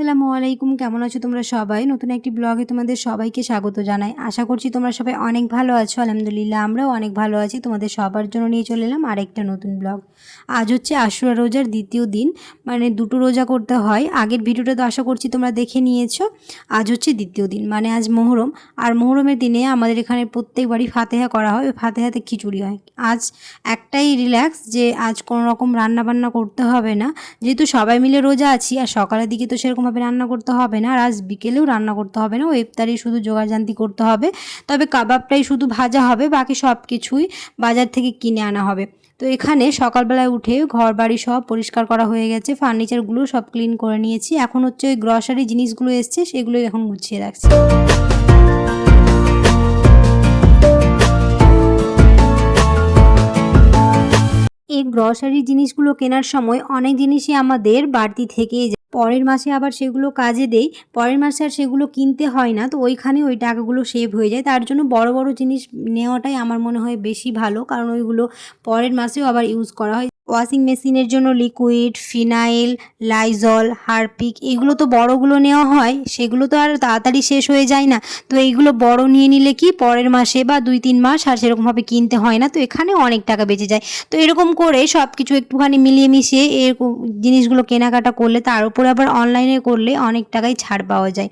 আসসালামু আলাইকুম, কেমন আছো তোমরা সবাই? নতুন একটি ব্লগে তোমাদের সবাইকে স্বাগত জানাই। আশা করছি তোমরা সবাই অনেক ভালো আছো। আলহামদুলিল্লাহ আমরাও অনেক ভালো আছি। তোমাদের সবার জন্য নিয়ে চলে এলাম আরেকটা নতুন ব্লগ। আজ হচ্ছে আশুরা রোজার দ্বিতীয় দিন, মানে দুটো রোজা করতে হয়। আগের ভিডিওটা তো আশা করছি তোমরা দেখে নিয়েছো। আজ হচ্ছে দ্বিতীয় দিন, মানে আজ মোহরম। আর মোহরমের দিনে আমাদের এখানে প্রত্যেকবারই ফাতেহা করা হয়, ওই ফাতেহাতে খিচুড়ি হয়। আজ একটাই রিল্যাক্স যে আজ কোনো রকম রান্নাবান্না করতে হবে না, যেহেতু সবাই মিলে রোজা আছি। আর সকালের দিকে তো সেরকমভাবে রান্না করতে হবে না, আর আজ বিকেলেও রান্না করতে হবে না, ও ইফতারি শুধু জোগাড়জান্তি করতে হবে। তবে কাবাবটাই শুধু ভাজা হবে, বাকি সব কিছুই বাজার থেকে কিনে আনা হবে। তো এখানে সকালবেলায় উঠে ঘর বাড়ি সব পরিষ্কার করা হয়ে গেছে, ফার্নিচারগুলো সব ক্লিন করে নিয়েছি। এখন হচ্ছে ওই গ্রসারি জিনিসগুলো এসছে, সেগুলোই এখন গুছিয়ে রাখছি। এই গ্রসারি জিনিসগুলো কেনার সময় অনেক জিনিসই আমাদের বাড়তি থেকেই যায়, পরের মাসে আবার সেগুলো কাজে দেই। পরের মাসে আর সেগুলো কিনতে হয় না, তো ওইখানে ওই টাকাগুলো সেভ হয়ে যায়। তার জন্য বড় বড় জিনিস নেওয়াটাই আমার মনে হয় বেশি ভালো, কারণ ওইগুলো পরের মাসেও আবার ইউজ করা হয়। ওয়াশিং মেশিনের জন্য লিকুইড, ফিনাইল, লাইজল, হারপিক, এগুলো তো বড়গুলো নেওয়া হয়, সেগুলো তো আর তাড়াতাড়ি শেষ হয়ে যায় না। তো এইগুলো বড় নিয়ে নিলে কি পরের মাসে বা 2-3 মাস আর সেরকমভাবে কিনতে হয় না, তো এখানে অনেক টাকা বেঁচে যায়। তো এরকম করে সব কিছু একটুখানি মিলিয়ে মিশিয়ে এরকম জিনিসগুলো কেনাকাটা করলে, তার উপরে আবার অনলাইনে করলে অনেক টাকাই ছাড় পাওয়া যায়।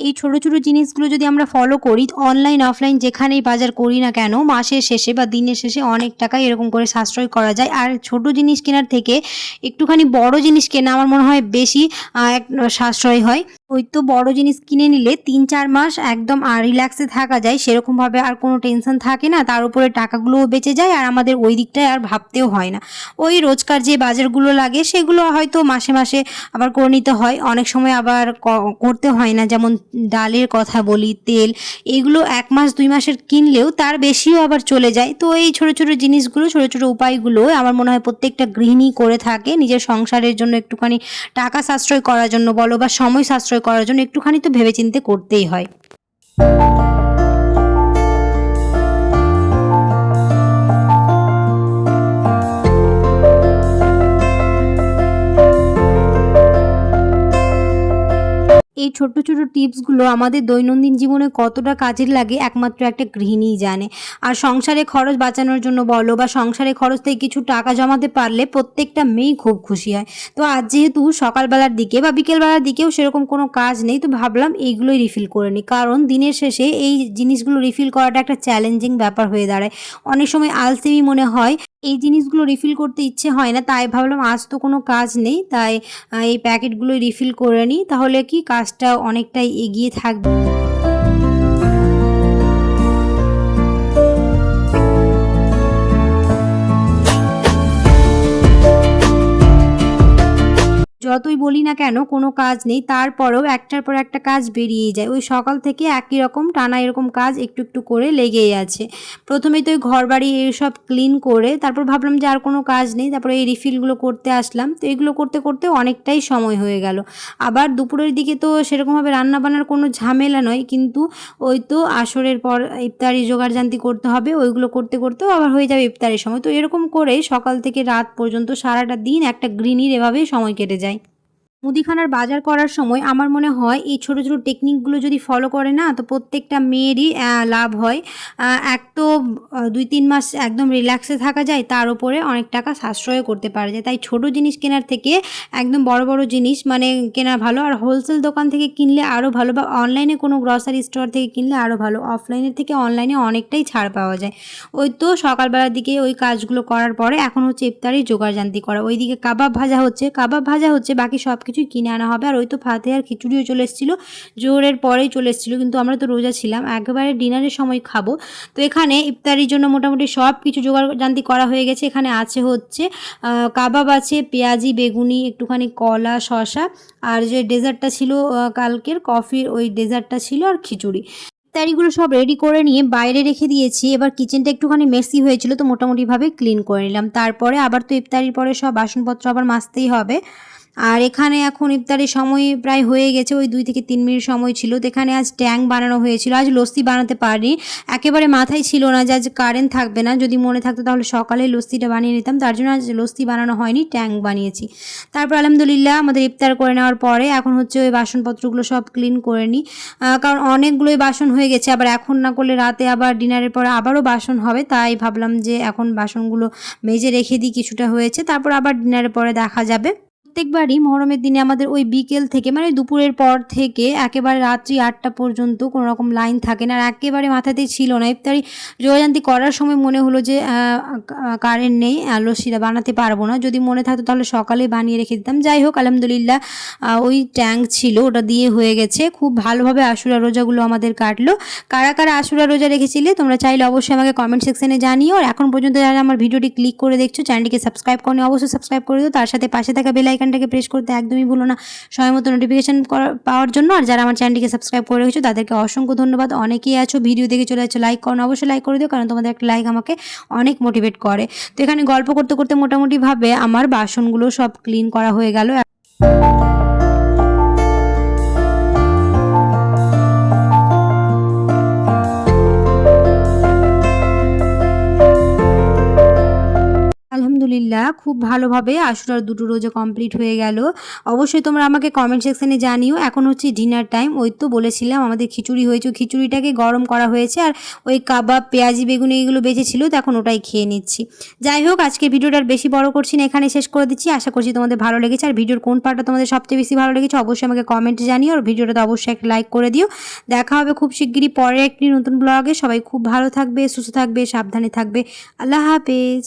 এই ছোটো ছোটো জিনিসগুলো যদি আমরা ফলো করি, অনলাইন অফলাইন যেখানেই বাজার করি না কেন, মাসের শেষে বা দিনের শেষে অনেক টাকাই এরকম করে সাশ্রয় করা যায়। আর ছোট জিনিস কেনার থেকে একটুখানি বড় জিনিস কেনা আমার মনে হয় বেশি সাশ্রয় হয়। ওই তো বড় জিনিস কিনে নিলে 3-4 মাস একদম রিল্যাক্সে থাকা যায়, সেরকমভাবে আর কোনো টেনশন থাকে না। তার উপরে টাকাগুলোও বেঁচে যায়, আর আমাদের ওই দিকটায় আর ভাবতেও হয় না। ওই রোজকার যে বাজারগুলো লাগে সেগুলো হয়তো মাসে মাসে আবার করে নিতে হয়, অনেক সময় আবার করতে হয় না। যেমন ডালের কথা বলি, তেল, এগুলো 1 মাস 2 মাসের কিনলেও তার বেশিও আবার চলে যায়। তো এই ছোটো ছোটো জিনিসগুলো, ছোটো ছোটো উপায়গুলো আমার মনে হয় প্রত্যেকটা গৃহিণী করে থাকে, নিজের সংসারের জন্য একটুখানি টাকা সাশ্রয় করার জন্য বলো বা সময় সাশ্রয় করার জন্য একটুখানি তো ভেবেচিন্তে করতেই হয়। এই ছোট্ট ছোট টিপসগুলো আমাদের দৈনন্দিন জীবনে কতটা কাজের লাগে একমাত্র একটা গৃহিণীই জানে। আর সংসারে খরচ বাঁচানোর জন্য বলো বা সংসারে খরচ থেকে কিছু টাকা জমাতে পারলে প্রত্যেকটা মেয়েই খুব খুশি হয়। তো আজ যেহেতু সকালবেলার দিকে বা বিকেলবেলার দিকেও সেরকম কোনো কাজ নেই, তো ভাবলাম এইগুলোই রিফিল করে নিই, কারণ দিনের শেষে এই জিনিসগুলো রিফিল করাটা একটা চ্যালেঞ্জিং ব্যাপার হয়ে দাঁড়ায়। অনেক সময় আলসেমি মনে হয়, এই জিনিসগুলো রিফিল করতে ইচ্ছে হয় না, তাই ভাবলাম আজ তো কোনো কাজ নেই, তাই এই প্যাকেটগুলোই রিফিল করে নিই, তাহলে কি কাজটা অনেকটাই এগিয়ে থাকবে। যতই বলি না কেন কোনো কাজ নেই, তারপরেও একটার পর একটা কাজ বেরিয়েই যায়। ওই সকাল থেকে একই রকম টানা এরকম কাজ একটু একটু করে লেগেই আছে। প্রথমেই তো ওই ঘর বাড়ি এইসব ক্লিন করে তারপর ভাবলাম যে আর কোনো কাজ নেই, তারপরে এই রিফিলগুলো করতে আসলাম। তো এগুলো করতে করতে অনেকটাই সময় হয়ে গেল। আবার দুপুরের দিকে তো সেরকমভাবে রান্নাবান্নার কোনো ঝামেলা নয়, কিন্তু ওই তো আসরের পর ইফতারি জোগাড়জান্তি করতে হবে, ওইগুলো করতে করতেও আবার হয়ে যাবে ইফতারের সময়। তো এরকম করে সকাল থেকে রাত পর্যন্ত সারাটা দিন একটা গৃহিণীর এভাবেই সময় কেটে যায়। মুদিখানার বাজার করার সময় আমার মনে হয় এই ছোটো ছোটো টেকনিকগুলো যদি ফলো করে না, তো প্রত্যেকটা মেয়েরই লাভ হয়। এক তো 2-3 মাস একদম রিল্যাক্সে থাকা যায়, তার উপরে অনেক টাকা সাশ্রয় করতে পারা যায়। তাই ছোট জিনিস কেনার থেকে একদম বড় বড় জিনিস মানে কেনা ভালো। আর হোলসেল দোকান থেকে কিনলে আরও ভালো, বা অনলাইনে কোনো গ্রসারি স্টোর থেকে কিনলে আরও ভালো। অফলাইনের থেকে অনলাইনে অনেকটাই ছাড় পাওয়া যায়। ওই তো সকালবেলার দিকে ওই কাজগুলো করার পরে এখন হচ্ছে ইফতারি জোগাড়জান্তি করা। ওইদিকে কাবাব ভাজা হচ্ছে, বাকি সব কিছুই কিনে আনা হবে। আর ওই তো ফাতেহার খিচুড়িও চলে এসেছিলো, জোহরের পরেই চলে এসেছিলো, কিন্তু আমরা তো রোজা ছিলাম, একেবারে ডিনারের সময় খাবো। তো এখানে ইফতারির জন্য মোটামুটি সব কিছু জোগাড়জান্তি করা হয়ে গেছে। এখানে আছে হচ্ছে কাবাব আছে, পেঁয়াজি, বেগুনি, একটুখানি কলা, শসা, আর যে ডেজার্টটা ছিল কালকের কফির ওই ডেজার্টটা ছিল, আর খিচুড়ি। ইফতারিগুলো সব রেডি করে নিয়ে বাইরে রেখে দিয়েছি। এবার কিচেনটা একটুখানি মেসি হয়েছিল, তো মোটামুটিভাবে ক্লিন করে নিলাম। তারপরে আবার তো ইফতারির পরে সব বাসনপত্র আবার মাজতেই হবে। আর এখানে এখন ইফতারের সময় প্রায় হয়ে গেছে, ওই 2 থেকে 3 মিনিট সময় ছিল। তো এখানে আজ ট্যাং বানানো হয়েছিল, আজ লস্যি বানাতে পারিনি, একেবারে মাথায় ছিল না যে আজ কারেন্ট থাকবে না। যদি মনে থাকতো তাহলে সকালে লস্যিটা বানিয়ে নিতাম, তার জন্য আজ লস্যি বানানো হয়নি, ট্যাং বানিয়েছি। তারপর আলহামদুলিল্লাহ আমাদের ইফতার করে নেওয়ার পরে এখন হচ্ছে ওই বাসনপত্রগুলো সব ক্লিন করে নিই, কারণ অনেকগুলোই বাসন হয়ে গেছে, আবার এখন না করলে রাতে আবার ডিনারের পরে আবারও বাসন হবে, তাই ভাবলাম যে এখন বাসনগুলো মেজে রেখে দিই, কিছুটা হয়েছে, তারপর আবার ডিনারের পরে দেখা যাবে। প্রত্যেকবারই মহরমের দিনে আমাদের ওই বিকেল থেকে মানে দুপুরের পর থেকে একেবারে রাত্রি 8টা পর্যন্ত কোনো রকম লাইন থাকে না, আর একেবারে মাথাতেই ছিল না। ইফতারি রোজান্তি করার সময় মনে হলো যে কারেন্ট নেই, লস্যিটা বানাতে পারবো না, যদি মনে থাকতো তাহলে সকালে বানিয়ে রেখে দিতাম। যাই হোক আলহামদুলিল্লাহ ওই ট্যাঙ্ক ছিল, ওটা দিয়ে হয়ে গেছে। খুব ভালোভাবে আশুরা রোজাগুলো আমাদের কাটলো। কারা কারা আশুরা রোজা রেখেছিলে তোমরা চাইলে অবশ্যই আমাকে কমেন্ট সেকশনে জানিও। আর এখন পর্যন্ত যারা আমার ভিডিওটি ক্লিক করে দেখছো, চ্যানেলটিকে সাবস্ক্রাইব করনি অবশ্যই সাবস্ক্রাইব করে দিও, তার সাথে পাশে থাকা বেল আইকনটাকে প্রেস করতে একদমই ভুলো না সময় মতো নোটিফিকেশন পাওয়ার জন্য। আর যারা আমার চ্যানেলটিকে সাবস্ক্রাইব করে রেখেছো তাদেরকে অসংখ্য ধন্যবাদ। অনেকেই আছো ভিডিও দেখে চলে যাচ্ছো, লাইক করো না, অবশ্যই লাইক করে দিও, কারণ তোমাদের একটা লাইক আমাকে অনেক মোটিভেট করে। তো এখানে গল্প করতে করতে মোটামুটিভাবে আমার বাসনগুলো সব ক্লিন করা হয়ে গেল। আলহামদুলিল্লাহ খুব ভালোভাবে আশুরার 2টো রোজা কমপ্লিট হয়ে গেল। অবশ্যই তোমরা আমাকে কমেন্ট সেকশনে জানিও। এখন হচ্ছে ডিনার টাইম, ওই তো বলেছিলাম আমাদের খিচুড়ি হয়েছে, খিচুড়িটাকে গরম করা হয়েছে, আর ওই কাবাব পেঁয়াজি বেগুনি এগুলো বেঁচেছিল, তো এখন ওটাই খেয়ে নিচ্ছি। যাই হোক আজকের ভিডিওটা আর বেশি বড় করছি না, এখানে শেষ করে দিচ্ছি। আশা করছি তোমাদের ভালো লেগেছে, আর ভিডিওর কোন পার্টটা তোমাদের সবচেয়ে বেশি ভালো লেগেছে অবশ্যই আমাকে কমেন্টে জানিও, আর ভিডিওটা তো অবশ্যই একটা লাইক করে দিও। দেখা হবে খুব শিগগিরই পরে একটি নতুন ব্লগে। সবাই খুব ভালো থাকবে, সুস্থ থাকবে, সাবধানে থাকবে। আল্লাহ হাফেজ।